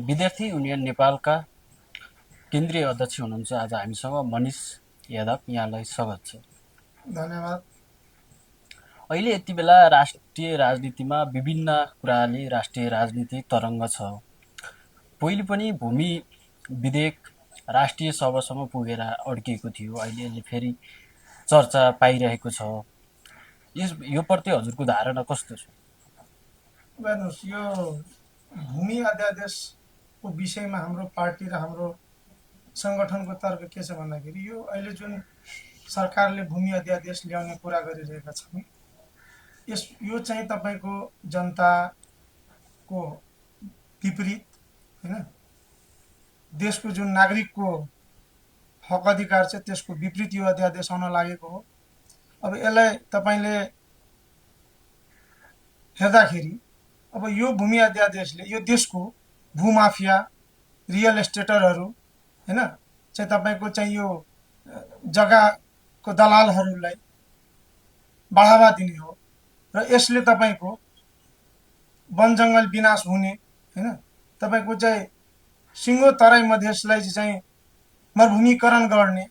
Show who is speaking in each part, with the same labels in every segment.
Speaker 1: विद्यार्थी युनियन नेपालका केन्द्रीय अध्यक्ष हुनुहुन्छ आज हामीसँग मनिष यादव। यहाँलाई स्वागत छ।
Speaker 2: धन्यवाद।
Speaker 1: अहिले यति बेला राष्ट्रिय राजनीतिमा विभिन्न कुराले राष्ट्रिय राजनीतिक तरङ्ग छ। पहिले पनि भूमि विधेयक राष्ट्रिय सभासम्म पुगेर अड्किएको थियो। अहिले यसले फेरि चर्चा पाइरहेको छ। यो प्रति हजुरको धारणा कस्तो छ?
Speaker 2: हेर्नुहोस्, यो भूमि अध्यादेशको विषयमा हाम्रो पार्टी र हाम्रो सङ्गठनको तर्क के छ भन्दाखेरि यो अहिले जुन सरकारले भूमि अध्यादेश ल्याउने कुरा गरिरहेका छन्, यो चाहिँ तपाईँको जनताको विपरीत होइन, देशको जुन नागरिकको हक अधिकार छ त्यसको विपरीत यो अध्यादेश आउन लागेको हो। अब यसलाई तपाईँले हेर्दाखेरि अब यो भूमि अध्यादेशले यो देशको भूमाफिया, रियल एस्टेटरहरू होइन चाहिँ तपाईँको चाहिँ यो जग्गाको दलालहरूलाई बढावा दिने हो र यसले तपाईँको वन जङ्गल विनाश हुने होइन, तपाईँको चाहिँ सिङ्गो तराई मधेसलाई चाहिँ मरुभूमिकरण गर्ने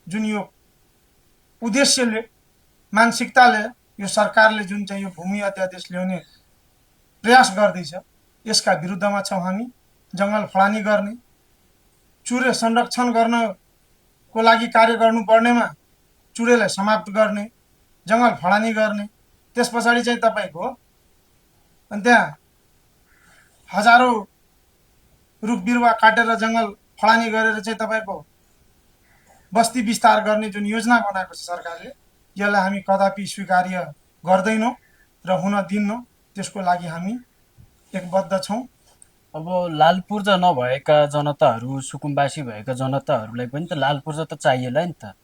Speaker 2: जुन यो उद्देश्यले मानसिकताले यो सरकारले जुन चाहिँ यो भूमि अध्यादेश ल्याउने प्रयास गर्दैछ यसका विरुद्धमा छौँ हामी। जङ्गल फडानी गर्ने, चुरे संरक्षण गर्नको लागि कार्य गर्नुपर्नेमा चुरेलाई समाप्त गर्ने, जङ्गल फडानी गर्ने, त्यस पछाडि चाहिँ तपाईँको अनि त्यहाँ हजारौँ रुख बिरुवा काटेर जङ्गल फडानी गरेर चाहिँ तपाईँको बस्ती विस्तार गर्ने जुन योजना बनाएको छ सरकारले, यसलाई हामी कदापि स्वीकार्य गर्दैनौँ र हुन दिन्नौँ। त्यसको लागि हामी एकबद्ध छौँ।
Speaker 1: अब लाल पूर्जा नभएका जनताहरू, सुकुम्बासी भएका जनताहरूलाई पनि त लाल पूर्जा त चाहिएला नि त।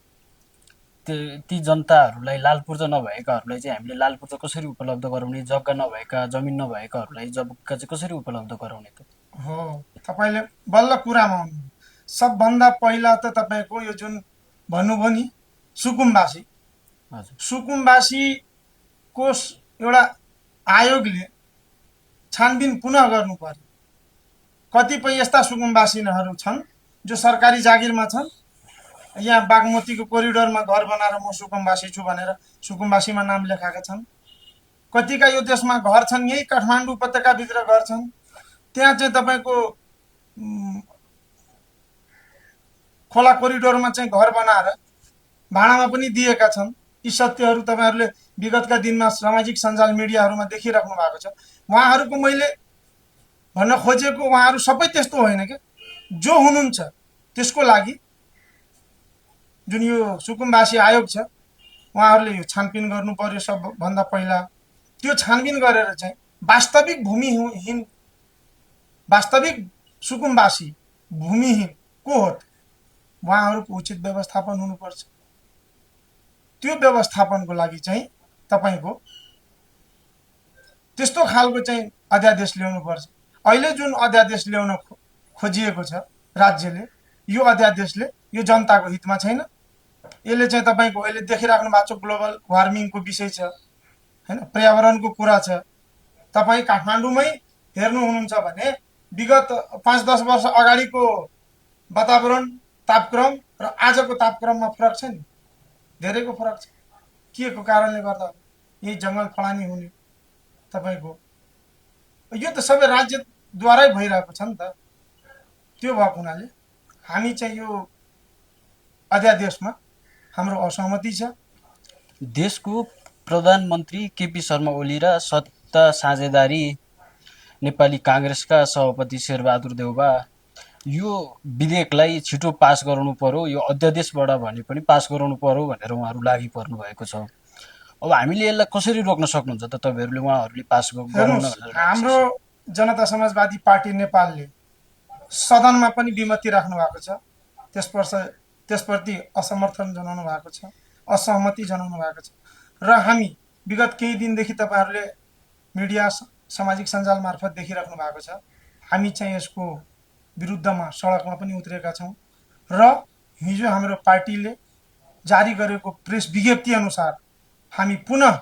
Speaker 1: ती जनताहरूलाई, लाल पूर्जा नभएकाहरूलाई चाहिँ हामीले लाल पूर्जा कसरी उपलब्ध गराउने, जग्गा नभएका, जमिन नभएकाहरूलाई जग्गा चाहिँ कसरी उपलब्ध गराउने त?
Speaker 2: हो, तपाईँले बल्ल कुरामा आउनु। सबभन्दा पहिला त तपाईँको यो जुन भन्नुभयो नि सुकुम्बासी, सुकुम्बासीको एउटा आयोगले छानबिन पुनः गर्नु पर्यो। कतिपय यस्ता सुकुम्बासीहरू छन् जो सरकारी जागिरमा छन्, यहाँ बागमतीको कोरिडोरमा घर बनाएर म सुकुम्बासी छु भनेर सुकुम्बासीमा नाम लेखाएका छन्। कतिका यो देशमा घर छन्, यही काठमाडौँ उपत्यकाभित्र घर छन्, त्यहाँ चाहिँ तपाईँको खोला कोरिडोरमा चाहिँ घर बनाएर भाडामा पनि दिएका छन्। यी सत्यहरू तपाईँहरूले विगतका दिनमा सामाजिक सञ्जाल मिडियाहरूमा देखिराख्नु भएको छ। उहाँहरूको मैले भन्न खोजेको उहाँहरू सबै त्यस्तो होइन क्या। जो हुनुहुन्छ त्यसको लागि जुन यो सुकुम्बासी आयोग छ उहाँहरूले यो छानबिन गर्नु पर्यो। सबभन्दा पहिला त्यो छानबिन गरेर चाहिँ वास्तविक भूमिहीन, वास्तविक सुकुम्बासी भूमिहीन को हो उहाँहरूको उचित व्यवस्थापन हुनुपर्छ। त्यो व्यवस्थापनको लागि चाहिँ तपाईँको त्यस्तो खालको चाहिँ अध्यादेश ल्याउनुपर्छ। अहिले जुन अध्यादेश ल्याउन खोजिएको छ राज्यले, यो अध्यादेशले यो जनताको हितमा छैन। यसले चाहिँ तपाईँको अहिले देखिराख्नु भएको छ ग्लोबल वार्मिङको विषय छ होइन, पर्यावरणको कुरा छ। तपाईँ काठमाडौँमै हेर्नु हुनुहुन्छ भने विगत 5-10 वर्ष अगाडिको वातावरण तापक्रम र आजको तापक्रममा फरक छ नि, धेरैको फरक छ। के को कारणले गर्दा? यही जङ्गल फडानी हुने तपाईँको, यो त सबै राज्यद्वारै भइरहेको छ नि त। त्यो भएको हुनाले हामी चाहिँ यो अध्यादेशमा हाम्रो असहमति छ।
Speaker 1: देशको प्रधानमन्त्री केपी शर्मा ओली र सत्ता साझेदारी नेपाली काङ्ग्रेसका सभापति शेरबहादुर देउवा यो विधेयकलाई छिटो पास गराउनु पर्यो, यो अध्यादेशबाट भने पनि पास गराउनु पर्यो भनेर उहाँहरू लागि पर्नु भएको छ। अब हामीले यसलाई कसरी रोक्न सक्नुहुन्छ त तपाईँहरूले उहाँहरूले पास गराउन?
Speaker 2: हाम्रो जनता समाजवादी पार्टी नेपालले सदनमा पनि विमति राख्नु भएको छ, त्यसप्रति असमर्थन जनाउनु भएको छ, असहमति जनाउनु भएको छ। र हामी विगत केही दिनदेखि तपाईँहरूले मिडिया सामाजिक सञ्जाल मार्फत देखिराख्नु भएको छ, हामी चाहिँ यसको विरुद्धमा सडकमा पनि उत्रेका छौँ। र हिजो हाम्रो पार्टीले जारी गरेको प्रेस विज्ञप्ति अनुसार हामी पुनः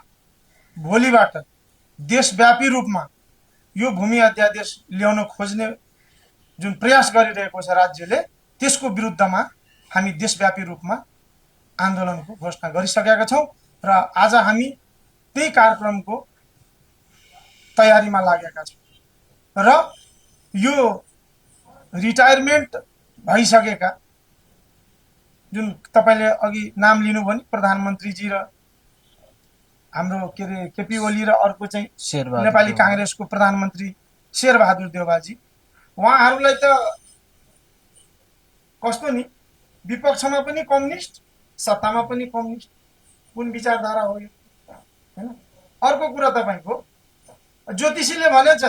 Speaker 2: भोलिबाट देशव्यापी रूपमा यो भूमि अध्यादेश ल्याउन खोज्ने जुन प्रयास गरिरहेको छ राज्यले, त्यसको विरुद्धमा हामी देशव्यापी रूपमा आन्दोलनको घोषणा गरिसकेका छौँ र आज हामी त्यही कार्यक्रमको तयारीमा लागेका छौँ। र यो रिटायरमेन्ट भइसकेका जुन तपाईँले अघि नाम लिनुभयो नि, प्रधानमन्त्रीजी र हाम्रो के अरे केपी ओली र अर्को चाहिँ नेपाली काङ्ग्रेसको प्रधानमन्त्री शेरबहादुर देउवाजी, उहाँहरूलाई त कस्तो नि, विपक्षमा पनि कम्युनिस्ट, सत्तामा पनि कम्युनिस्ट, कुन विचारधारा हो यो, हैन? अर्को कुरा तपाईँको ज्योतिषीले भनेछ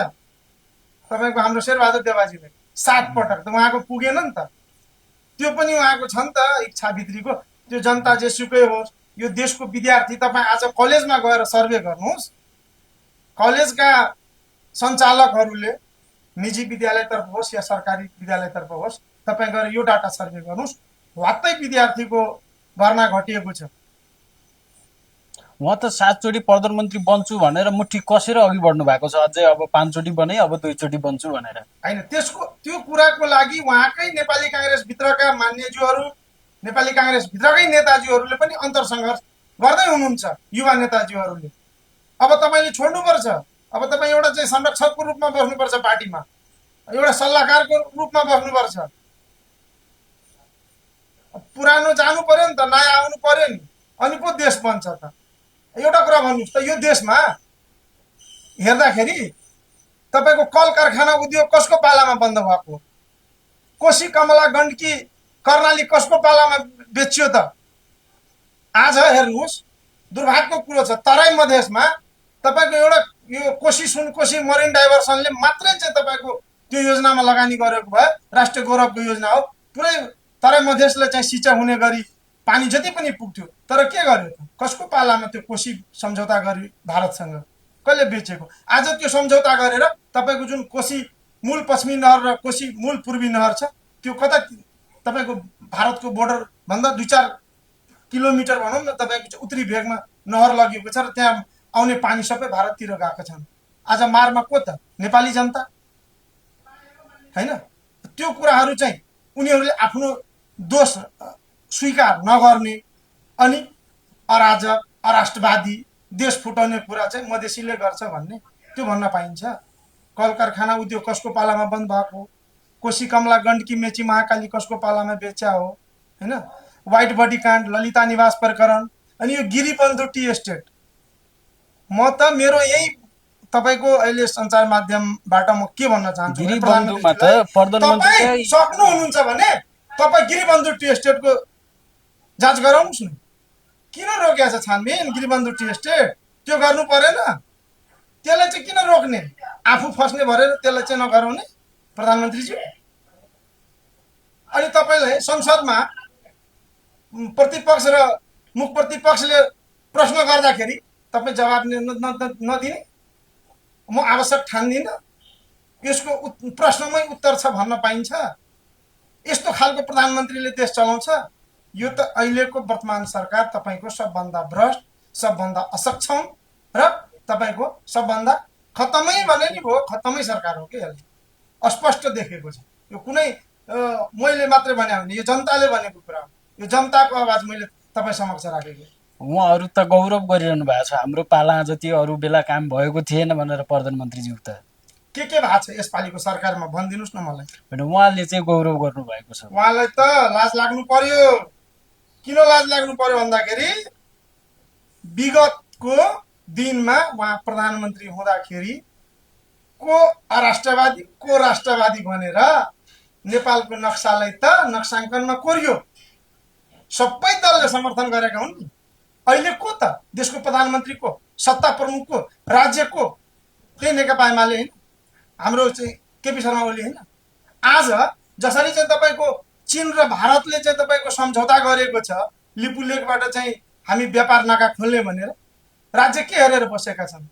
Speaker 2: तपाईँको हाम्रो शेरबहादुर देउवाजीले 7 पटक, त उहाँको पुगेन नि त, त्यो पनि उहाँको छ नि त इच्छा भित्रीको। त्यो जनता जेसुकै होस्, यो देशको विद्यार्थी तपाईँ आज कलेजमा गएर सर्वे गर्नुहोस्, कलेजका सञ्चालकहरूले निजी विद्यालयतर्फ होस् या सरकारी विद्यालयतर्फ होस्, तपाईँ गएर यो डाटा सर्वे गर्नुहोस्, वात्तै विद्यार्थीको भर्ना घटिएको छ।
Speaker 1: उहाँ त 7 चोटि प्रधानमन्त्री बन्छु भनेर मुठी कसेर अघि बढ्नु भएको छ, अझै अब 5 चोटि बने, अब 2 चोटि बन्छु भनेर।
Speaker 2: हैन, त्यसको त्यो कुराको लागि उहाँकै नेपाली काङ्ग्रेस भित्रका मान्यज्यूहरू, नेपाली काङ्ग्रेस भित्रकै नेताजीहरूले पनि अन्तरसङ्घर्ष गर्दै हुनुहुन्छ, युवा नेताजीहरूले। अब तपाईँले छोड्नुपर्छ, अब तपाईँ एउटा चाहिँ संरक्षकको रूपमा बस्नुपर्छ पार्टीमा, एउटा सल्लाहकारको रूपमा बस्नुपर्छ। पुरानो जानु पर्यो नि त, नयाँ आउनु पर्यो नि, अनि पो देश बन्छ त। एउटा कुरा भन्नुहोस् त, यो देशमा हेर्दाखेरि तपाईँको कल कारखाना उद्योग कसको पालामा बन्द भएको? कोशी, कमला, गण्डकी, कर्णाली कसको पालामा बेचियो त? आज हेर्नुहोस्, दुर्भाग्यको कुरो छ, तराई मधेसमा तपाईँको एउटा यो कोशी सुनकोशी मरिन डाइभर्सनले मात्रै चाहिँ तपाईँको त्यो योजनामा लगानी गरेको भए राष्ट्रिय गौरवको योजना हो। पुरै तराई मधेसले चाहिँ सिँचाइ हुने गरी पानी जति पनि पुग्थ्यो, तर के गर्यो त? कसको पालामा त्यो कोशी सम्झौता गरी भारतसँग कसले बेचेको? आज त्यो सम्झौता गरेर तपाईँको जुन कोशी मूल पश्चिमी नहर र कोशी मूल पूर्वी नहर छ, त्यो कता तपाईँको भारतको बोर्डर भन्दा 2-4 किलोमिटर भनौँ न, तपाईँको उत्तरी भेगमा नहर लगिएको छ र त्यहाँ आउने पानी सबै भारततिर गएका छन्। आज मारमा को त? नेपाली जनता, हैन? त्यो कुराहरू चाहिँ उनीहरूले आफ्नो दोष स्वीकार नगर्ने अनि अराजक, अराष्ट्रवादी, देश फुटाउने कुरा चाहिँ मधेसीले गर्छ भन्ने त्यो भन्न पाइन्छ। कल कारखाना उद्योग कसको पालामा बन्द भएको? कोशी, कमला, गण्डकी, मेची, महाकाली कसको पालामा बेच्या हो, हैन? व्हाइट बडी काण्ड, ललिता निवास प्रकरण, अनि यो गिरिबन्धु टी एस्टेट। म त मेरो यही तपाईको अहिले सञ्चार माध्यमबाट म के भन्न चाहन्छु,
Speaker 1: गिरिबन्धुमा त प्रधानमन्त्री
Speaker 2: सक्नु हुनुहुन्छ भने तपाई गिरिबन्धु टी एस्टेटको जाँच गराउनुस् न। किन रोकेको छ छानबिन गिरिबन्धु टी एस्टेट? त्यो गर्नु परेन? त्यसलाई चाहिँ किन रोक्ने? आफू फस्ने भरेर त्यसलाई चाहिँ नगराउने प्रधानमन्त्रीजी? अनि तपाईले संसदमा प्रतिपक्ष र मुख प्रतिपक्षले प्रश्न गर्दाखेरि तपाई जवाब नदिने म आवश्यक ठान्दिन। यसको प्रश्नमै उत्तर छ भन्न पाइन्छ? यस्तो खालको प्रधानमन्त्रीले देश चलाउँछ? यो त अहिलेको वर्तमान सरकार तपाईको सबभन्दा भ्रष्ट, सबभन्दा असक्षम र तपाईको सबभन्दा खतमै भने नि भयो, खतमै सरकार हो के यसले अस्पष्ट देखेको छ। यो कुनै मैले मात्रै भने होइन, यो जनताले भनेको कुरा हो। यो जनताको आवाज मैले तपाई समक्ष राखेको।
Speaker 1: उहाँहरू त गौरव गरिरहनु भएको छ, हाम्रो पाला जति अरू बेला काम भएको थिएन भनेर प्रधानमन्त्रीज्यू त
Speaker 2: के भएको छ यसपालिको सरकारमा भनिदिनुस् न मलाई।
Speaker 1: होइन, उहाँले चाहिँ गौरव गर्नु भएको छ।
Speaker 2: उहाँलाई त लाज लाग्नु पर्यो। किन लाज लाग्नु पर्यो भन्दाखेरि विगतको दिनमा उहाँ प्रधानमन्त्री हुँदाखेरि को अराष्ट्रवादी को राष्ट्रवादी भनेर नेपालको नक्सालाई त नक्साङ्कनमा कोरियो। सबै दलले समर्थन गरेका हुन् नि। अहिले को त? देशको प्रधानमन्त्री को? सत्ता प्रमुख को? राज्य को? त्यही नेकपा एमाले हैन, हाम्रो चाहिँ केपी शर्मा ओली हैन। आज जसरी चाहिँ तपाईको चीन र भारतले चाहिँ तपाईको सम्झौता गरेको छ, लिपु लेकबाट चाहिँ हामी व्यापार नाका खोल्ने भनेर, राज्य के हेरेर बसेका छन्?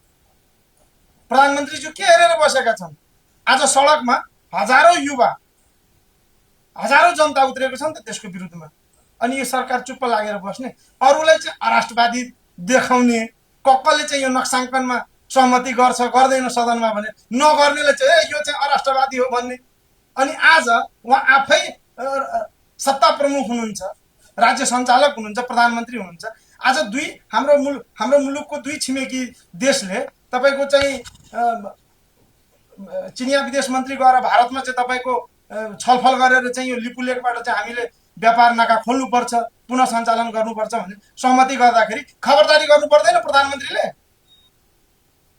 Speaker 2: प्रधानमन्त्रीज्यू के हेरेर बसेका छन्? आज सडकमा हजारौं युवा, हजारौं जनता उत्रेको छ नि त त्यसको विरुद्धमा। अनि यो सरकार चुप्प लागेर बस्ने, अरूलाई चाहिँ अराष्ट्रवादी देखाउने, कसले चाहिँ यो नक्साङ्कनमा सहमति गर्छ गर्दैन सदनमा भने नगर्नेले चाहिँ यो चाहिँ अराष्ट्रवादी हो भन्ने, अनि आज उहाँ आफै सत्ता प्रमुख हुनुहुन्छ, राज्य सञ्चालक हुनुहुन्छ, प्रधानमन्त्री हुनुहुन्छ। आज हाम्रो मुलुकको दुई छिमेकी देशले तपाईँको चाहिँ चिनिया विदेश मन्त्री गएर भारतमा चाहिँ तपाईँको छलफल गरेर चाहिँ यो लिपुलेखबाट चाहिँ हामीले व्यापार नाका खोल्नुपर्छ, पुनः सञ्चालन गर्नुपर्छ भन्ने सहमति गर्दाखेरि खबरदारी गर्नु पर्दैन प्रधानमन्त्रीले?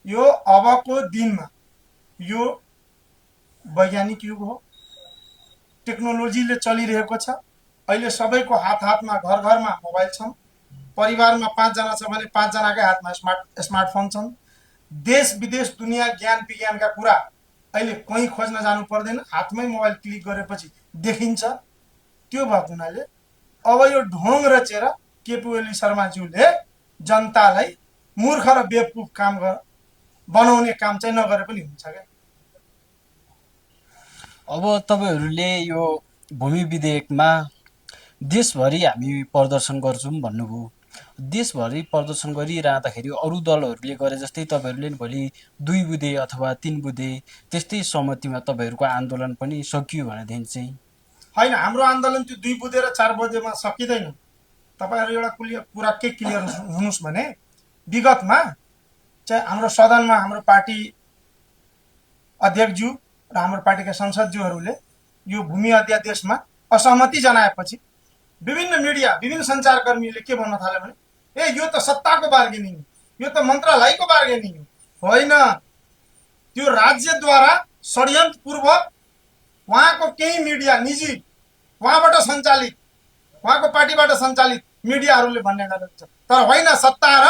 Speaker 2: यो अबको दिनमा यो वैज्ञानिक युग हो, टेक्नोलोजीले चलिरहेको छ। अहिले सबैको हातमा घर घरमा मोबाइल छन्, परिवारमा 5 जना छ भने 5 जनाकै हातमा स्मार्टफोन छन्। देश विदेश दुनियाँ ज्ञान विज्ञानका कुरा अहिले कहीँ खोज्न जानु पर्दैन, हातमै मोबाइल क्लिक गरेपछि देखिन्छ। त्यो भएको हुनाले अब यो ढोङ रचेर केपी ओली शर्माज्यूले जनतालाई मूर्ख र बेवकुफ बनाउने काम चाहिँ नगरे पनि हुन्छ क्या।
Speaker 1: अब तपाईँहरूले यो भूमि विधेयकमा देशभरि हामी प्रदर्शन गर्छौँ भन्नुभयो। देशभरि प्रदर्शन गरिरहँदाखेरि अरू दलहरूले गरे जस्तै तपाईँहरूले भोलि 2 बुँदे अथवा 3 बुँदे त्यस्तै सहमतिमा तपाईँहरूको आन्दोलन पनि सकियो भनेदेखि चाहिँ
Speaker 2: होइन, हाम्रो आन्दोलन त्यो 2 बुँदे र 4 बुँदेमा सकिँदैन। तपाईँहरू एउटा कुरा के क्लियर हुनुहोस् भने विगतमा चाहिँ हाम्रो सदनमा हाम्रो पार्टी अध्यक्षज्यू र हाम्रो पार्टीका संसदज्यूहरूले यो भूमि अध्यादेशमा असहमति जनाएपछि विभिन्न मिडिया, विभिन्न सञ्चारकर्मीले के भन्न थाल्यो भने ए यो त सत्ताको बार्गेनिङ हो, यो त मन्त्रालयको बार्गेनिङ हो। होइन, त्यो राज्यद्वारा षड्यन्त्रपूर्वक उहाँको केही मिडिया निजी, उहाँबाट सञ्चालित, उहाँको पार्टीबाट सञ्चालित मिडियाहरूले भन्ने गरेको छ। तर होइन, सत्ता र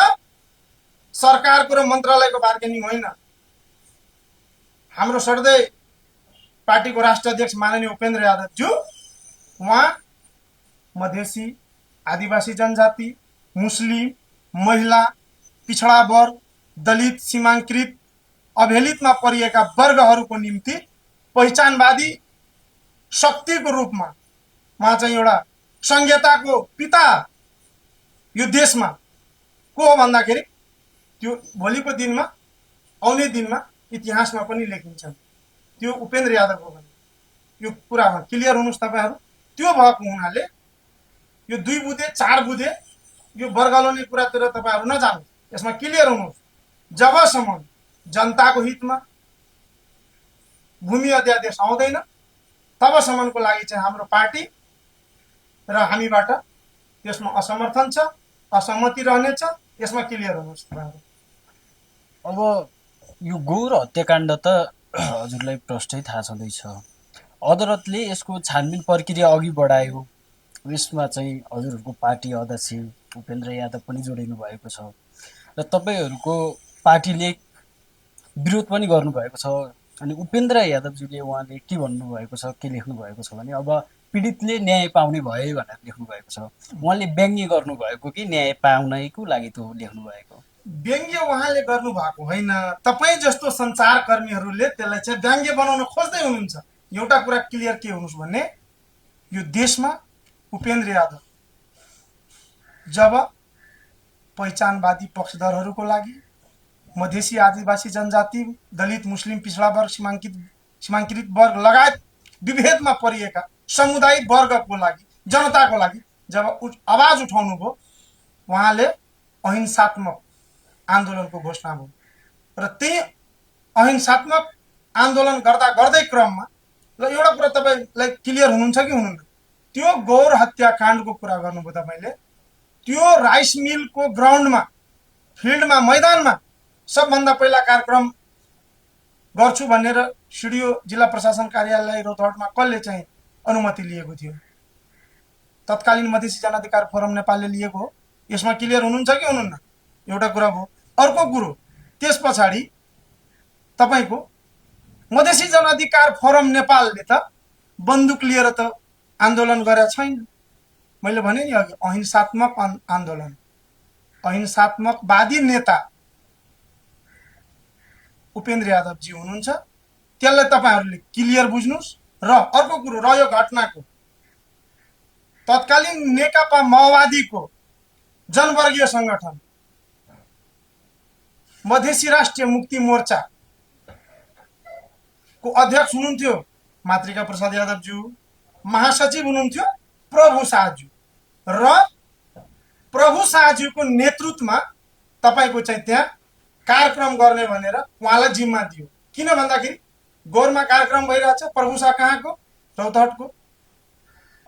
Speaker 2: सरकारको र मन्त्रालयको बार्गेनिङ होइन। हाम्रो सर्दै पार्टीको राष्ट्र अध्यक्ष माननीय उपेन्द्र यादवज्यू उहाँ मधेसी, आदिवासी जनजाति, मुस्लिम, महिला, पिछडा वर्ग, दलित, सीमाङ्कृत, अवहेलितमा परिएका वर्गहरूको निम्ति पहिचानवादी शक्तिको रूपमा उहाँ चाहिँ एउटा संहिताको पिता यो देशमा को हो भन्दाखेरि त्यो भोलिको दिनमा, आउने दिनमा इतिहासमा पनि लेखिन्छ। त्यो उपेन्द्र यादव हो भने यो कुरामा क्लियर हुनुहोस् तपाईँहरू। त्यो भएको हुनाले यो 2 बुँदे 4 बुँदे यो बर्गलाउने कुरातिर तपाईँहरू नजानु, यसमा क्लियर हुनुहोस्। जबसम्म जनताको हितमा भूमि अध्यादेश आउँदैन तबसम्मको लागि चाहिँ हाम्रो पार्टी र हामीबाट त्यसमा असमर्थन छ, असहमति रहनेछ। यसमा क्लियर हुनुहोस् तपाईँहरू।
Speaker 1: अब यो गौर हत्याकाण्ड त हजुरलाई प्रष्टै थाहा छँदैछ। अदालतले यसको छानबिन प्रक्रिया अघि बढायो। यसमा चाहिँ हजुरहरूको पार्टी अध्यक्ष उपेन्द्र यादव पनि जोडिनु भएको छ र तपाईँहरूको पार्टीले विरोध पनि गर्नुभएको छ। अनि उपेन्द्र यादवजीले उहाँले के भन्नुभएको छ, के लेख्नु भएको छ भने अब पीडितले न्याय पाउने भए भनेर लेख्नु भएको छ। उहाँले व्यङ्ग्य गर्नुभएको कि न्याय पाउनको लागि त्यो लेख्नु भएको?
Speaker 2: व्यङ्ग्य उहाँले गर्नुभएको होइन, तपाईँ जस्तो सञ्चारकर्मीहरूले त्यसलाई चाहिँ व्यङ्ग्य बनाउन खोज्दै हुनुहुन्छ। एउटा कुरा क्लियर के हुनुहोस् भने यो देशमा उपेन्द्र यादव जब पहिचानवादी पक्षधरहरूको लागि, मधेसी, आदिवासी जनजाति, दलित, मुस्लिम, पिछडा वर्ग, सीमाङ्कृत वर्ग लगायत विभेदमा परिएका समुदायिक वर्गको लागि, जनताको लागि जब आवाज उठाउनु भयो उहाँले अहिंसात्मक आन्दोलनको घोषणा भयो र त्यही अहिंसात्मक आन्दोलन गर्दै क्रममा ल एउटा कुरा तपाईँलाई क्लियर हुनुहुन्छ कि हुनुहुन्न? त्यो गौर हत्याकाण्डको कुरा गर्नुभयो तपाईँले। त्यो राइस मिलको ग्राउन्डमा, फिल्डमा, मैदानमा सबभन्दा पहिला कार्यक्रम गर्छु भनेर सिडिओ जिल्ला प्रशासन कार्यालय रौतहटमा कसले चाहिँ अनुमति लिएको थियो? तत्कालीन मधेसी जनाधिकार फोरम नेपालले लिएको हो। यसमा क्लियर हुनुहुन्छ कि हुनुहुन्न? एउटा कुरा भयो। अर्को कुरो, त्यस पछाडि तपाईँको मधेसी जनाधिकार फोरम नेपालले त बन्दुक लिएर त आन्दोलन गरेका छैन। मैले भने नि अघि अहिंसात्मक आन्दोलन, अहिंसात्मकवादी नेता उपेन्द्र यादवजी हुनुहुन्छ। त्यसलाई तपाईँहरूले क्लियर बुझ्नुहोस्। र अर्को कुरो रह्यो घटनाको, तत्कालीन नेकपा माओवादीको जनवर्गीय संगठन मधेसी राष्ट्रिय मुक्ति मोर्चा को अध्यक्ष हुनुहुन्थ्यो मातृका प्रसाद यादवज्यू, महासचिव हुनुहुन्थ्यो प्रभु शाहज्यू, र प्रभु शाहज्यूको नेतृत्वमा तपाईँको चाहिँ त्यहाँ कार्यक्रम गर्ने भनेर उहाँलाई जिम्मा दियो। किन भन्दाखेरि गौरमा कार्यक्रम भइरहेछ, प्रभु शाह कहाँको, रौतहटको।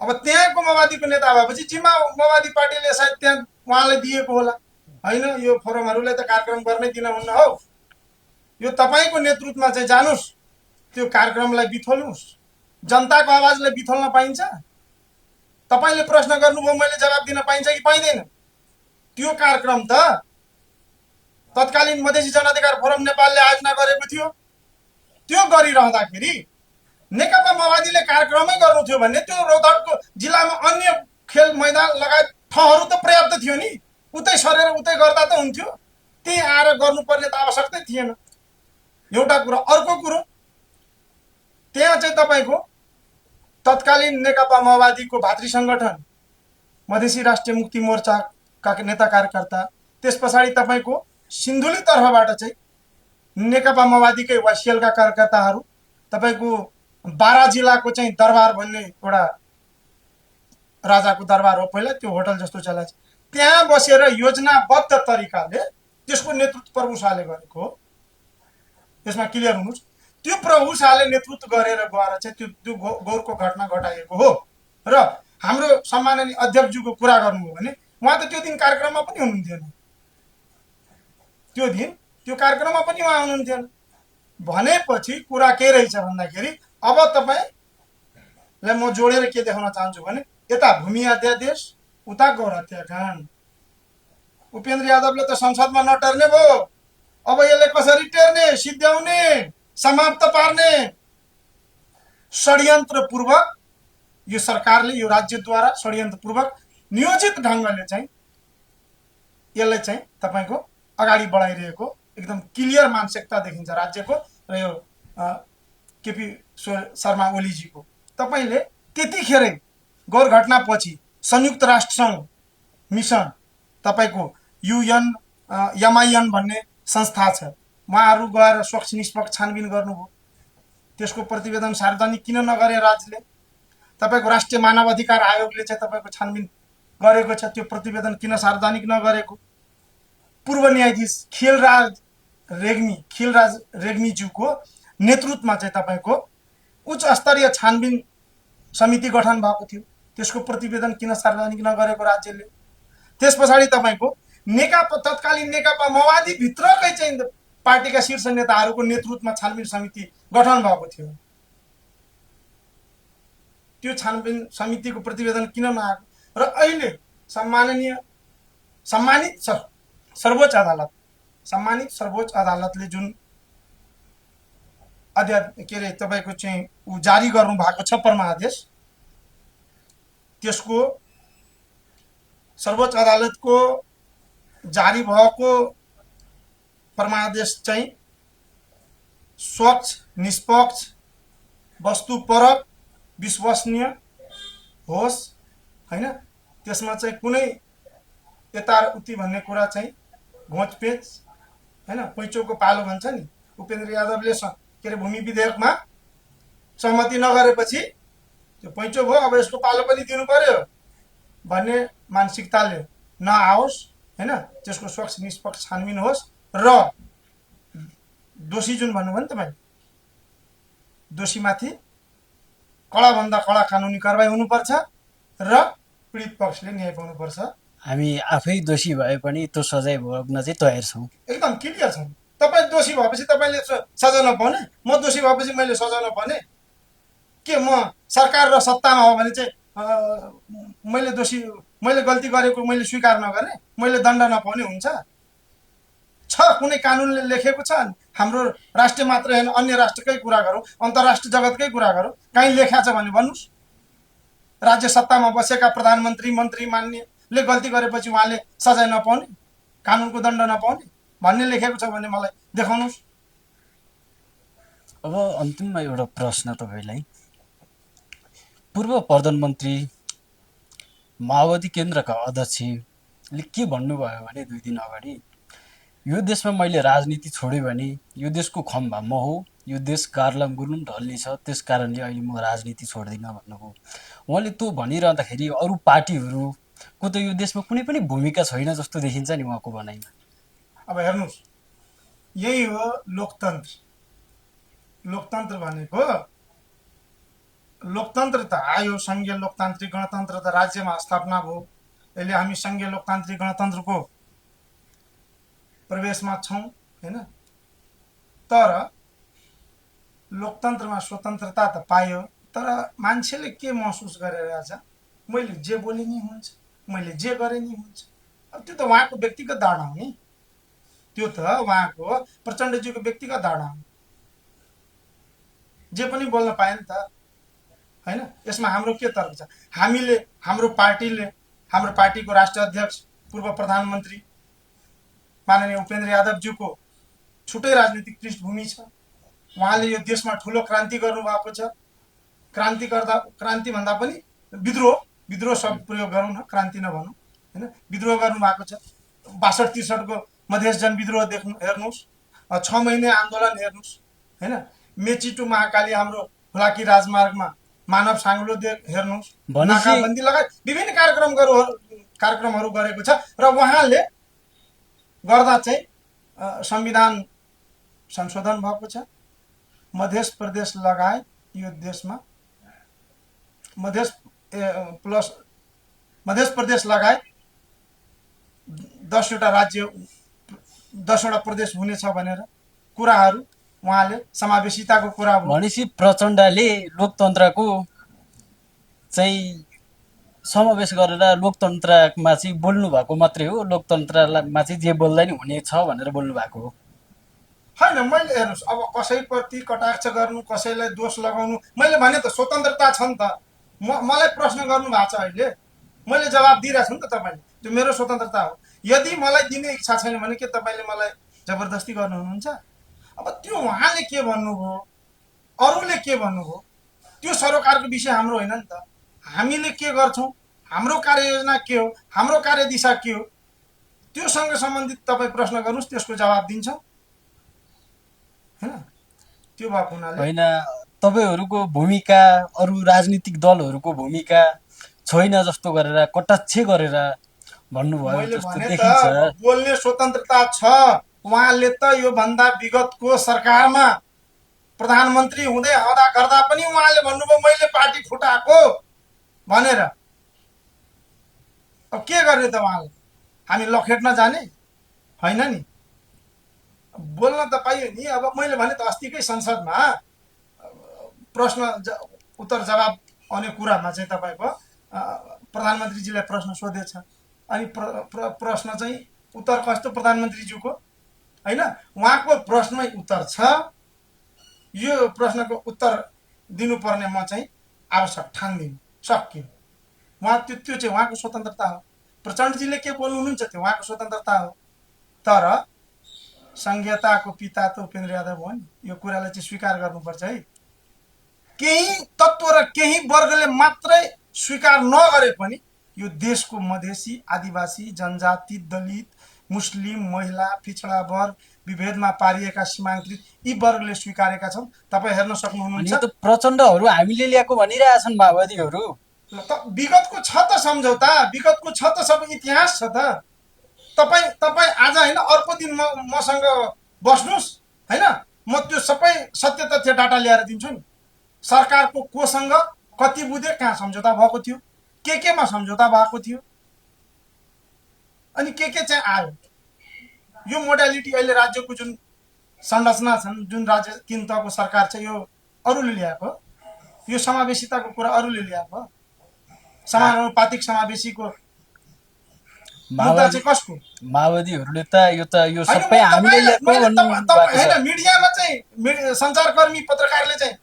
Speaker 2: अब त्यहाँको माओवादीको नेता भएपछि जिम्मा माओवादी पार्टीले सायद त्यहाँ उहाँलाई दिएको होला, होइन यो फोरमहरूलाई त कार्यक्रम गर्नै दिनुहुन्न हौ, यो तपाईँको नेतृत्वमा चाहिँ जानुहोस्, त्यो कार्यक्रमलाई बिथोल्नुहोस्। जनताको आवाजलाई बिथोल्न पाइन्छ? तपाईँले प्रश्न गर्नुभयो, मैले जवाब दिन पाइन्छ कि पाइँदैन? त्यो कार्यक्रम त तत्कालीन मधेसी जनअधिकार फोरम नेपालले आयोजना गरेको थियो। त्यो गरिरहँदाखेरि नेकपा माओवादीले कार्यक्रमै गर्नु थियो भने त्यो रौतहटको जिल्लामा अन्य खेल मैदान लगायत ठाउँहरू त पर्याप्त थियो नि, उतै सरेर उतै गर्दा त हुन्थ्यो। त्यही आएर गर्नुपर्ने त आवश्यकतै थिएन। एउटा कुरो। अर्को कुरो, त्यहाँ चाहिँ तपाईँको तत्कालीन नेकपा माओवादीको भातृ सङ्गठन मधेसी राष्ट्रिय मुक्ति मोर्चाका नेता कार्यकर्ता, त्यस पछाडि तपाईँको सिन्धुली तर्फबाट चाहिँ नेकपा माओवादीकै वासिएलका कार्यकर्ताहरू, तपाईँको बारा जिल्लाको चाहिँ दरबार भन्ने एउटा राजाको दरबार हो पहिला, त्यो होटल जस्तो चलाएको छ, त्यहाँ बसेर योजनाबद्ध तरिकाले त्यसको नेतृत्व प्रभु शाहले गरेको हो। यसमा क्लियर हुनुहोस्। त्यो प्रभु शाहले नेतृत्व गरेर गएर चाहिँ त्यो गौरको घटना घटाइएको हो। र हाम्रो सम्माननीय अध्यक्षज्यूको कुरा गर्नुभयो भने उहाँ त त्यो दिन कार्यक्रममा पनि हुनुहुन्थेन। त्यो दिन त्यो कार्यक्रममा पनि उहाँ हुनुहुन्थेन। भनेपछि कुरा के रहेछ भन्दाखेरि अब तपाईँलाई म जोडेर के देखाउन चाहन्छु भने यता भूमि अध्यादेश, उता गौर हत्याकाण्ड। उपेन्द्र यादवले त संसदमा नटर्ने भयो। अब यसले कसरी टेर्ने, सिद्ध्याउने, समाप्त पार्ने षड्यन्त्रपूर्वक यो सरकारले, यो राज्यद्वारा षड्यन्त्रपूर्वक नियोजित ढङ्गले चाहिँ यसलाई चाहिँ तपाईँको अगाडि बढाइरहेको एकदम क्लियर मानसिकता देखिन्छ राज्यको र यो केपी शर्मा ओलीजीको। तपाईँले त्यतिखेरै गौर घटनापछि संयुक्त राष्ट्रसङ्घ मिसन, तपाईँको युएन एमआइएन भन्ने संस्था छ, उहाँहरू गएर स्वच्छ निष्पक्ष छानबिन गर्नुभयो। त्यसको प्रतिवेदन सार्वजनिक किन नगरे राज्यले? तपाईँको राष्ट्रिय मानव अधिकार आयोगले चाहिँ तपाईँको छानबिन गरेको छ, त्यो प्रतिवेदन किन सार्वजनिक नगरेको? पूर्व न्यायाधीश खिलराज रेग्मीज्यूको नेतृत्वमा चाहिँ तपाईँको उच्च स्तरीय छानबिन समिति गठन भएको थियो, त्यसको प्रतिवेदन किन सार्वजनिक नगरेको राज्यले? त्यस पछाडि तपाईँको तत्कालीन नेकपा माओवादी भित्रकै चाहिँ पार्टीका शीर्ष नेताहरूको नेतृत्वमा छानबिन समिति गठन भएको थियो। त्यो छानबिन समितिको प्रतिवेदन किन नआएको? र अहिले सम्मानित सर्वोच्च अदालतले जुन के अरे तपाईँको चाहिँ ऊ जारी गर्नु भएको छ परमादेश, त्यसको सर्वोच्च अदालतको जारी भएको परमादेश चाहिँ स्वच्छ, निष्पक्ष, वस्तुपरक, विश्वसनीय होस्, हैन? त्यसमा चाहिँ कुनै यताउति भन्ने कुरा चाहिँ घोचपेच, हैन, पैँचोको पालो भन्छ नि, उपेन्द्र यादवले के अरे भूमि विधेयकमा सहमति नगरेपछि त्यो पैँचो भयो, अब यसको पालो पनि दिनु पर्यो भन्ने मानसिकताले नआओस्, हैन? त्यसको स्वच्छ निष्पक्ष छानबिन होस् र दोषी जुन भन्नुभयो नि तपाईँ, दोषीमाथि कडाभन्दा कडा कानुनी कारबाही हुनुपर्छ र पीडित पक्षले न्याय पाउनुपर्छ।
Speaker 1: हामी आफै दोषी भए पनि त्यो सजाय भोग्न चाहिँ तयार छौँ।
Speaker 2: एकदम क्लियर छ। तपाईँ दोषी भएपछि तपाईँले सजाय नपाउने, म दोषी भएपछि मैले सजाय नपाउने, के म सरकार र सत्तामा हो भने चाहिँ मैले गल्ती गरेको मैले स्वीकार नगर्ने, मैले दण्ड नपाउने हुन्छ? छ कुनै कानुनले लेखेको छ? हाम्रो राष्ट्र मात्र होइन, अन्य राष्ट्रकै कुरा गरौँ, अन्तर्राष्ट्रिय जगतकै कुरा गरौँ, कहीँ लेखा छ भने भन्नुहोस्। राज्य सत्तामा बसेका प्रधानमन्त्री, मन्त्री मान्यले गल्ती गरेपछि उहाँले सजाय नपाउने, कानुनको दण्ड नपाउने भन्ने लेखेको छ भने मलाई देखाउनुहोस्।
Speaker 1: अब अन्तिममा एउटा प्रश्न तपाईँलाई, पूर्व प्रधानमन्त्री माओवादी केन्द्रका अध्यक्षले के भन्नुभयो भने 2 दिन अगाडि यो देशमा मैले राजनीति छोडेँ भने यो देशको खम्बा म हो, यो देश गार्लम गुरुङ ढल्ने छ, त्यस कारणले अहिले म राजनीति छोड्दिनँ भन्नुभयो। उहाँले त्यो भनिरहँदाखेरि अरू पार्टीहरूको त यो देशमा कुनै पनि भूमिका छैन जस्तो देखिन्छ नि उहाँको भनाइमा।
Speaker 2: अब हेर्नुहोस्, यही हो लोकतन्त्र। लोकतन्त्र भनेको, लोकतन्त्र त आयो, सङ्घीय लोकतान्त्रिक गणतन्त्र त राज्यमा स्थापना भयो। यसले हामी सङ्घीय लोकतान्त्रिक गणतन्त्रको प्रवेशमा छौँ, होइन? तर लोकतन्त्रमा स्वतन्त्रता त पायो, तर मान्छेले के महसुस गरिरहेछ, मैले जे बोले नि हुन्छ, मैले जे गरे नि हुन्छ। अब त्यो त उहाँको व्यक्तिगत धारणा हो नि, त्यो त उहाँको प्रचण्डजीको व्यक्तिगत धारणा हो। जे पनि बोल्न पाए नि त, होइन? यसमा हाम्रो के तर्क छ? हामीले, हाम्रो पार्टीले, हाम्रो पार्टीको राष्ट्रिय अध्यक्ष पूर्व प्रधानमन्त्री माननीय उपेन्द्र यादवज्यूको छुट्टै राजनीतिक पृष्ठभूमि छ। उहाँले यो देशमा ठुलो क्रान्ति गर्नुभएको छ। क्रान्ति भन्दा पनि विद्रोह शब्द प्रयोग गरौँ न, क्रान्ति नभनौँ, होइन? विद्रोह गर्नुभएको छ। 62-63को मधेस जनविद्रोह हेर्नुहोस्, 6 महिने आन्दोलन हेर्नुहोस्, होइन? मेची टु महाकाली हाम्रो हुलाकी राजमार्गमा मानव साङ्लो हेर्नुहोस्, नाकाबन्दी लगायत विभिन्न कार्यक्रमहरू गरेको छ। र उहाँले गर्दा चाहिँ संविधान संशोधन भएको छ। मध्य प्रदेश लगायत यो देशमा मध्य प्रदेश लगायत 10वटा राज्य, 10वटा प्रदेश हुनेछ भनेर कुराहरू उहाँले समावेशिताको कुरा
Speaker 1: भनेपछि प्रचण्डले लोकतन्त्रको चाहिँ समावेश गरेर लोकतन्त्रमा चाहिँ बोल्नु भएको मात्रै हो, लोकतन्त्रमा चाहिँ जे बोल्दा नि हुनेछ भनेर बोल्नु भएको हो
Speaker 2: होइन। मैले हेर्नुहोस्, अब कसैप्रति कटाक्ष गर्नु, कसैलाई दोष लगाउनु, मैले भने त स्वतन्त्रता छ नि त। मलाई प्रश्न गर्नु भएको छ अहिले, मैले जवाब दिइरहेको छु नि त तपाईँले, त्यो मेरो स्वतन्त्रता हो। यदि मलाई दिने इच्छा छैन भने के तपाईँले मलाई जबरजस्ती गर्नु हुनुहुन्छ? अब त्यो उहाँले के भन्नुभयो, अरूले के भन्नुभयो, त्यो सरोकारको विषय हाम्रो होइन नि त। हामीले के गर्छौँ, हाम्रो कार्ययोजना के हो, हाम्रो कार्यदिशा के हो, त्योसँग सम्बन्धित तपाईँ प्रश्न गर्नुहोस्, त्यसको जवाब दिन्छौँ, होइन? त्यो भएको हुनाले
Speaker 1: होइन। तपाईँहरूको भूमिका अरू राजनीतिक दलहरूको भूमिका छैन जस्तो गरेर कटाक्ष गरेर भन्नुभयो जस्तो देखिन्छ।
Speaker 2: बोल्ने स्वतन्त्रता छ। उहाँले त यो भन्दा विगतको सरकारमा प्रधानमन्त्री हुँदै आउँदा गर्दा पनि उहाँले भन्नुभयो मैले पार्टी फुटाएको भनेर। अब के गर्ने त उहाँले? हामी लखेट्न जाने होइन नि, बोल्न त पाइयो नि। अब मैले भने त अस्तिकै संसदमा प्रश्न उत्तर जवाब आउने कुरामा चाहिँ तपाईँको प्रधानमन्त्रीजीलाई प्रश्न सोधेछ, अनि प्रश्न चाहिँ उत्तर कस्तो प्रधानमन्त्रीज्यूको, होइन? उहाँको प्रश्नमै उत्तर छ। यो प्रश्नको उत्तर दिनुपर्ने म चाहिँ आवश्यक ठान्दिनँ, सक्यो। उहाँ त्यो चाहिँ उहाँको स्वतन्त्रता हो। प्रचण्डजीले के बोल्नु हुनुहुन्छ त्यो उहाँको स्वतन्त्रता हो। तर संघीयताको पिता त उपेन्द्र यादव हो नि, यो कुरालाई चाहिँ स्वीकार गर्नुपर्छ है। केही तत्त्व र केही वर्गले मात्रै स्वीकार नगरे पनि यो देशको मधेसी, आदिवासी, जनजाति, दलित, मुस्लिम, महिला, पिछडा वर्ग, विभेदमा पारिएका सीमाङ्कृत यी वर्गले स्वीकारेका छन्। तपाईँ हेर्न सक्नुहुनुहुन्छ।
Speaker 1: त प्रचण्डहरू हामीले ल्याएको भनिरहेछन् माओवादीहरू।
Speaker 2: विगतको छ त सम्झौता, विगतको छ त सबै इतिहास छ त। तपाईँ आज होइन, अर्को दिन मसँग बस्नुहोस्, होइन? म त्यो सबै सत्य तथ्य डाटा ल्याएर दिन्छु नि। सरकारको कोसँग कति बुझे, कहाँ सम्झौता भएको थियो, केमा सम्झौता भएको थियो, अनि के चाहिँ आयो। यो मोडालिटी अहिले राज्यको जुन संरचना छन्, जुन राज्य 3 तहको सरकार छ, यो अरूले ल्याएको, यो समावेशिताको कुरा अरूले ल्याएको, समानुपातिक समावेशीको मुद्दा चाहिँ कसको?
Speaker 1: माओवादीहरूले त यो सबै हामीले ल्याएको भन्नु
Speaker 2: होइन। मिडियामा चाहिँ सञ्चारकर्मी पत्रकारले चाहिँ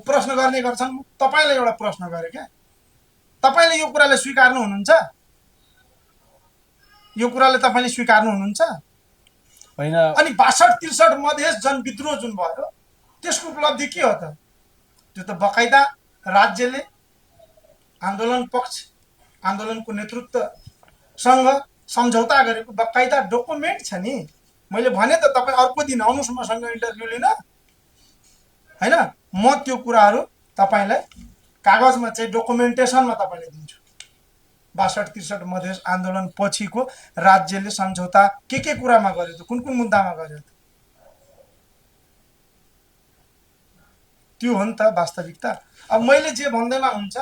Speaker 2: प्रश्न गर्ने गर्छन्। तपाईँलाई एउटा प्रश्न गरे क्या, तपाईँले यो कुरालाई स्वीकार्नु हुनुहुन्छ? यो कुराले तपाईँले स्वीकार्नु हुनुहुन्छ?
Speaker 1: होइन।
Speaker 2: अनि 62-63 मधेस जनविद्रोह जुन भयो, त्यसको उपलब्धि के हो त? त्यो त बकाइदा राज्यले आन्दोलन पक्ष, आन्दोलनको नेतृत्वसँग सम्झौता गरेको बकाइदा डकुमेन्ट छ नि। मैले भने त तपाईँ अर्को दिन आउनुहोस् मसँग इन्टरभ्यू लिन, होइन? म त्यो कुराहरू तपाईँलाई कागजमा चाहिँ डकुमेन्टेसनमा तपाईँलाई दिन्छु। 62-63 मधेस आन्दोलन पछिको राज्यले सम्झौता के कुरामा गर्यो त, कुन मुद्दामा गर्यो त? त्यो हो नि त वास्तविकता। अब मैले जे भन्दैमा हुन्छ